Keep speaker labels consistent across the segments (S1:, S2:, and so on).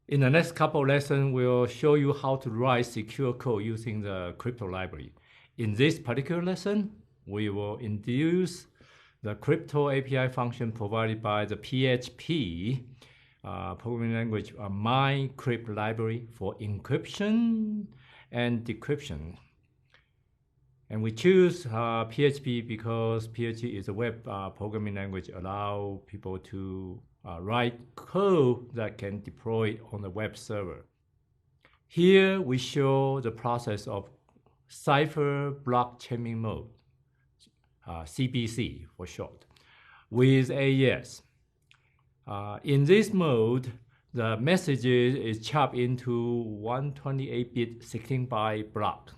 S1: In the next couple of lessons, we'll show you how to write secure code using the crypto library. In this particular lesson, we will introduce the crypto API function provided by the PHP programming language Encrypt library for encryption and decryption. And we choose PHP because PHP is a web programming language allow people to write code that can deploy on the web server. Here we show the process of cipher block chaining mode, CBC for short, with AES. In this mode, the message is chopped into 128-bit 16-byte block.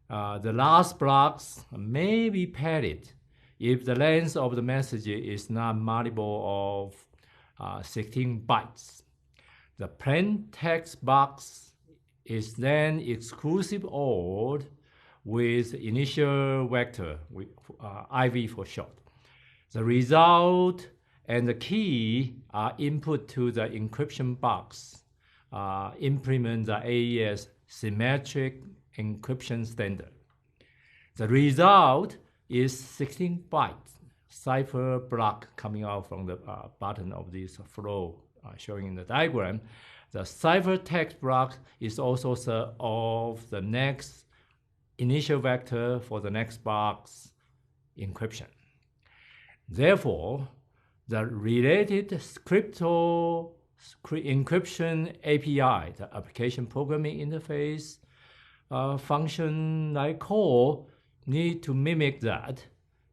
S1: The last blocks may be padded if the length of the message is not multiple of 16 bytes. The plain text box is then exclusive OR with initial vector, IV for short. The result and the key are input to the encryption box, implement the AES symmetric encryption standard. The result is 16 bytes cipher block coming out from the bottom of this flow showing in the diagram. The cipher text block is also of the next initial vector for the next box encryption. Therefore, the related crypto encryption API, the application programming interface function I call, need to mimic that,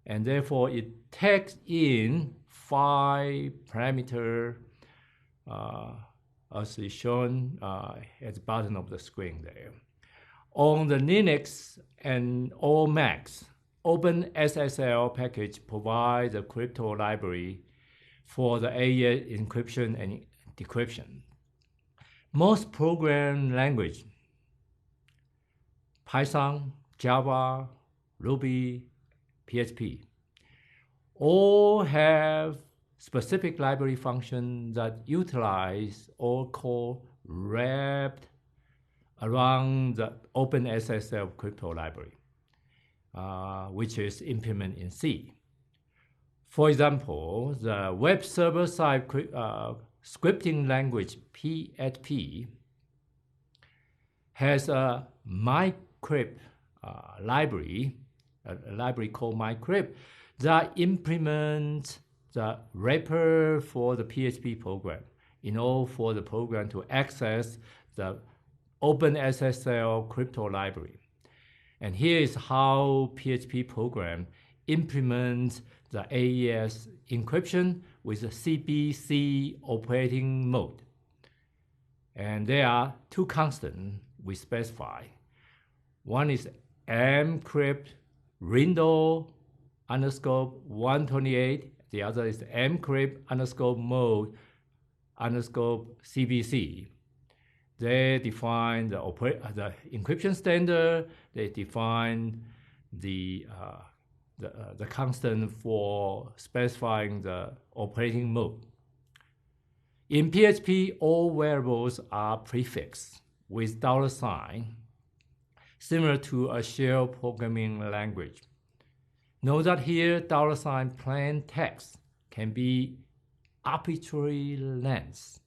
S1: and therefore it takes in 5 parameters as is shown at the bottom of the screen there. On the Linux and all Macs, OpenSSL package provides the crypto library for the AES encryption and decryption. Most program language, Python, Java, Ruby, PHP, all have specific library functions that utilize or call wrapped around the OpenSSL crypto library, which is implemented in C. For example, the web server-side scripting language PHP has a Encrypt library, a library called Encrypt, that implements the wrapper for the PHP program in order for the program to access the OpenSSL crypto library. And here is how PHP program implements the AES encryption with a CBC operating mode. And there are 2 constants we specify. One is Encrypt window underscore 128. The other is Encrypt underscore mode underscore CBC. They define the encryption standard. They define the constant for specifying the operating mode. In PHP, all variables are prefixed with $, similar to a shell programming language. Note that here $ plain text can be arbitrary length.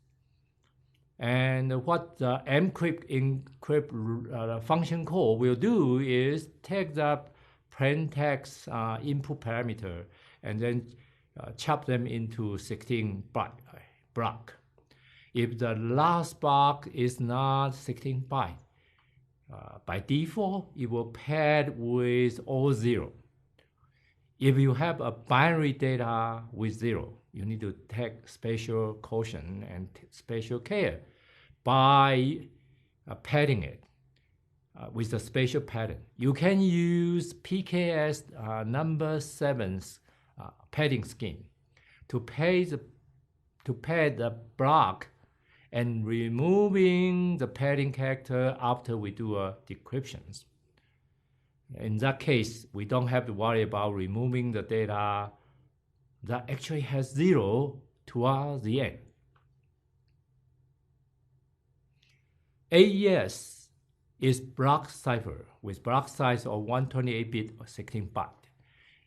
S1: And what the encrypt function call will do is take the plain text input parameter and then chop them into 16 block. If the last block is not 16 byte, by default, it will pad with all 0. If you have a binary data with 0, you need to take special caution and special care by padding it with a special pattern. You can use PKS number 7's padding scheme to pad the block and removing the padding character after we do decryptions. In that case, we don't have to worry about removing the data that actually has 0 towards the end. AES is block cipher with block size of 128-bit or 16 byte.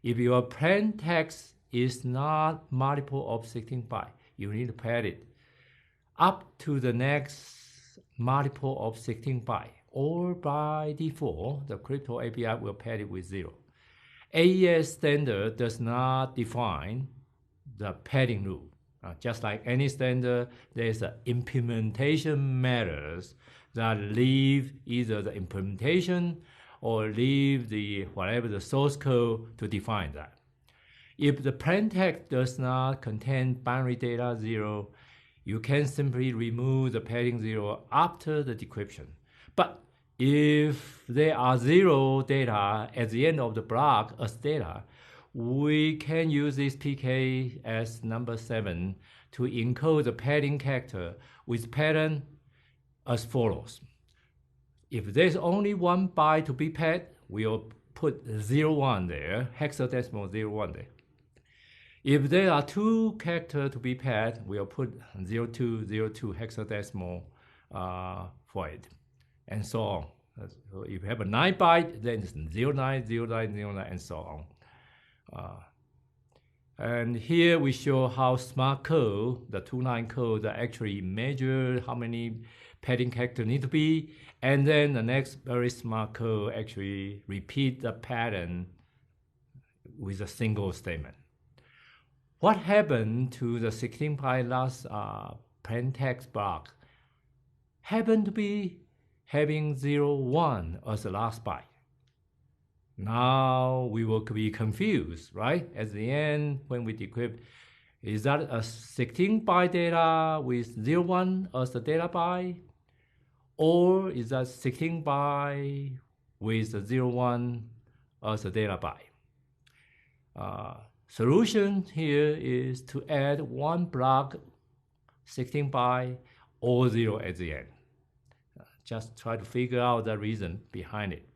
S1: If your plain text is not multiple of 16 byte, you need to pad it up to the next multiple of 16 byte, or by default, the crypto API will pad it with 0. AES standard does not define the padding rule. Just like any standard, there's an implementation methods that leave either the implementation or leave the whatever the source code to define that. If the plain text does not contain binary data 0, you can simply remove the padding 0 after the decryption. But if there are 0 data at the end of the block as data, we can use this PK as number 7 to encode the padding character with pattern as follows. If there's only 1 byte to be pad, we'll put 01 there, hexadecimal 01 there. If there are 2 characters to be pad, we'll put 0202 hexadecimal for it, and so on. So if you have a 9 byte, then it's 09, 09, 09, and so on. And here we show how smart code, the 2-line code, that actually measure how many padding characters need to be, and then the next very smart code actually repeat the pattern with a single statement. What happened to the 16 byte last plain text block happened to be having 01 as the last byte. Now we will be confused, right? At the end, when we decrypt, is that a 16 byte data with 01 as the data byte? Or is that 16 byte with 01 as the data byte? Solution here is to add 1 block 16 byte or 0 at the end. Just try to figure out the reason behind it.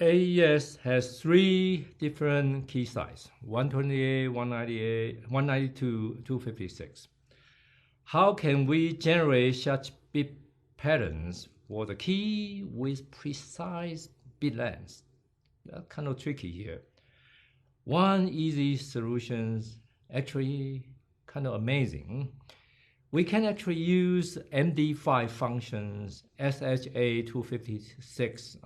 S1: AES has 3 different key sizes, 128, 198, 192, 256. How can we generate such bit patterns for the key with precise bit length? That's kind of tricky here. One easy solution, actually kind of amazing. We can actually use MD5 functions, SHA-256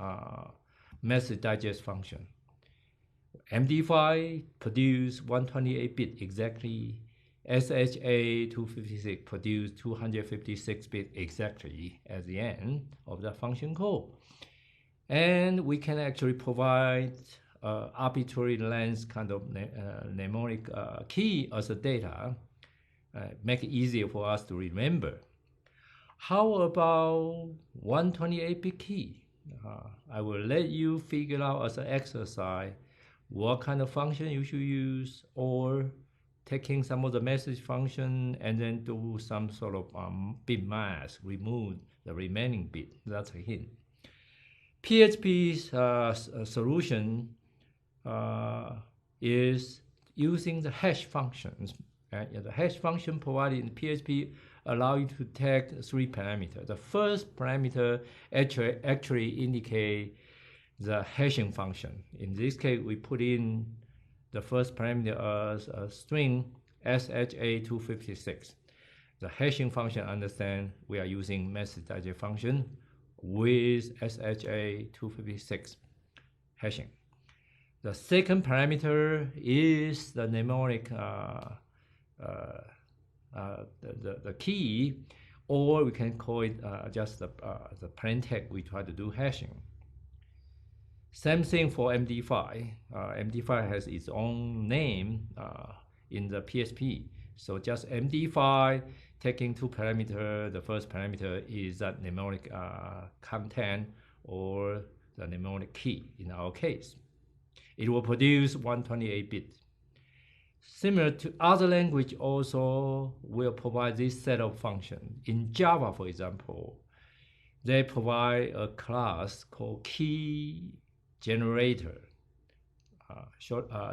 S1: message digest function. MD5 produce 128-bit exactly. SHA-256 produce 256-bit exactly at the end of the function call. And we can actually provide arbitrary length kind of mnemonic key as a data, make it easier for us to remember. How about 128-bit key? I will let you figure out as an exercise what kind of function you should use, or taking some of the message function and then do some sort of bit mask, remove the remaining bit. That's a hint. PHP's solution is using the hash functions. The hash function provided in PHP allow you to take 3 parameters. The first parameter actually indicate the hashing function. In this case, we put in the first parameter as a string SHA-256. The hashing function understand we are using message digest function with SHA-256 hashing. The second parameter is the mnemonic the key, or we can call it just the plain text we try to do hashing. Same thing for MD5. MD5 has its own name in the PHP. So just MD5 taking 2 parameters. The first parameter is that mnemonic content or the mnemonic key in our case. It will produce 128-bit. Similar to other language also will provide this set of functions. In Java, for example, they provide a class called key generator.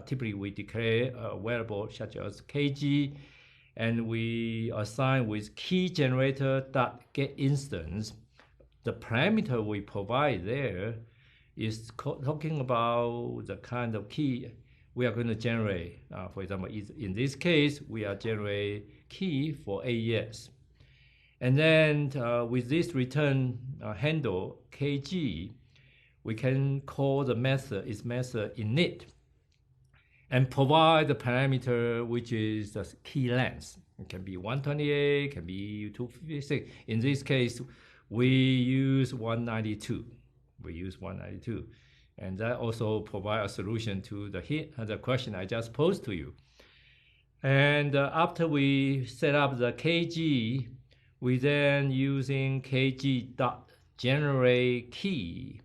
S1: Typically we declare a variable such as kg, and we assign with key generator dot get instance. The parameter we provide there is talking about the kind of key we are going to generate. For example, in this case, we are generate key for AES. And then with this return handle, kg, we can call the method, its method init, and provide the parameter which is the key length. It can be 128, can be 256. In this case, we use 192. And that also provides a solution to the question I just posed to you. And after we set up the kg, we then using kg.generate key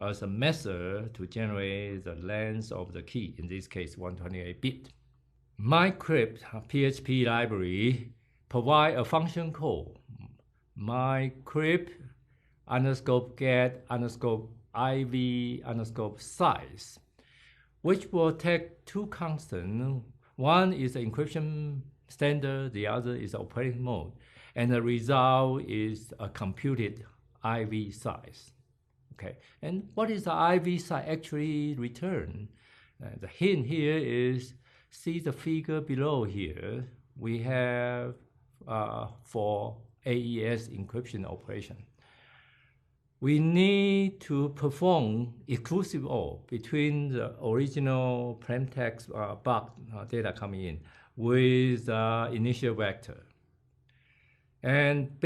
S1: as a method to generate the length of the key, in this case 128-bit. Encrypt PHP library provide a function called Encrypt _get_iv_size, which will take two constants. One is the encryption standard, the other is the operating mode, and the result is a computed IV size. Okay, and what is the IV size actually return? The hint here is, see the figure below here, we have for AES encryption operation. We need to perform exclusive OR between the original plaintext block data coming in with the initial vector. And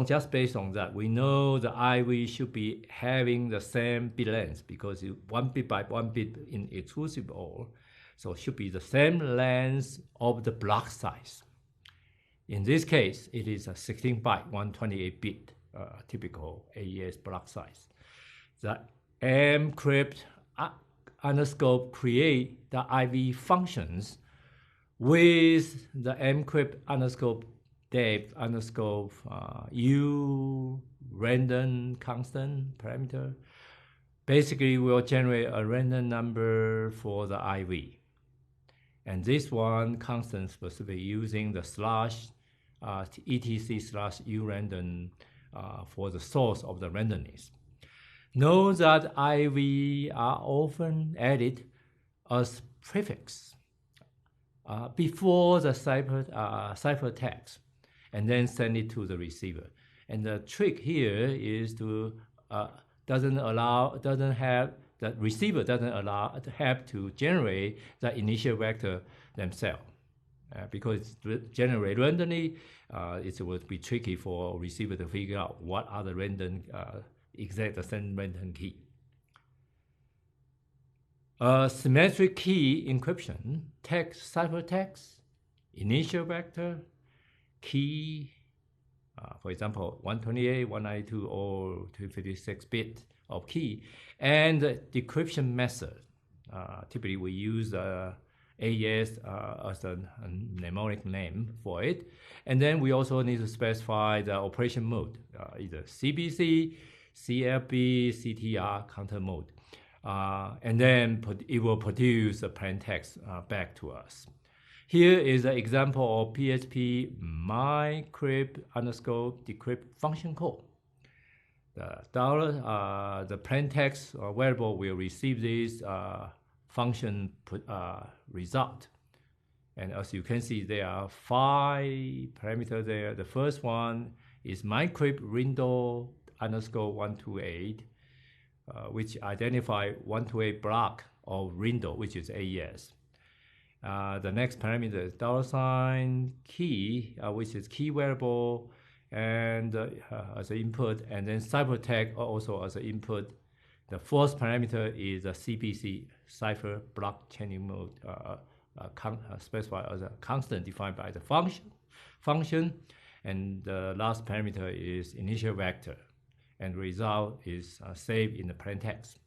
S1: just based on that, we know the IV should be having the same bit length because it's 1 bit by 1 bit in exclusive OR. So it should be the same length of the block size. In this case, it is a 16-byte, 128-bit typical AES block size. The Encrypt _create the IV functions with the Encrypt _dev _u random constant parameter. Basically, we'll generate a random number for the IV. And this one constant specific using the /etc/u random for the source of the randomness. Note that IV are often added as prefix before the ciphertext, and then send it to the receiver. And the trick here is to the receiver doesn't have to generate the initial vector themselves. Because generate randomly, it would be tricky for receiver to figure out what are the random the same random key. Symmetric key encryption, text, ciphertext, initial vector, key, for example, 128, 192, or 256 bit of key, and the decryption method. Typically, we use AES as a mnemonic name for it. And then we also need to specify the operation mode, either CBC, CLB, CTR, counter mode. And then it will produce the plaintext back to us. Here is an example of PHP Encrypt _decrypt function code. The plaintext variable will receive this function result. And as you can see, there are 5 parameters there. The first one is Encrypt window _128, which identify 128 block of window, which is AES. The next parameter is $key, which is key variable, and as an input, and then ciphertext also as an input. The fourth parameter is a CBC, cipher block chaining mode, specified as a constant defined by the function. And the last parameter is initial vector, and result is saved in the plaintext.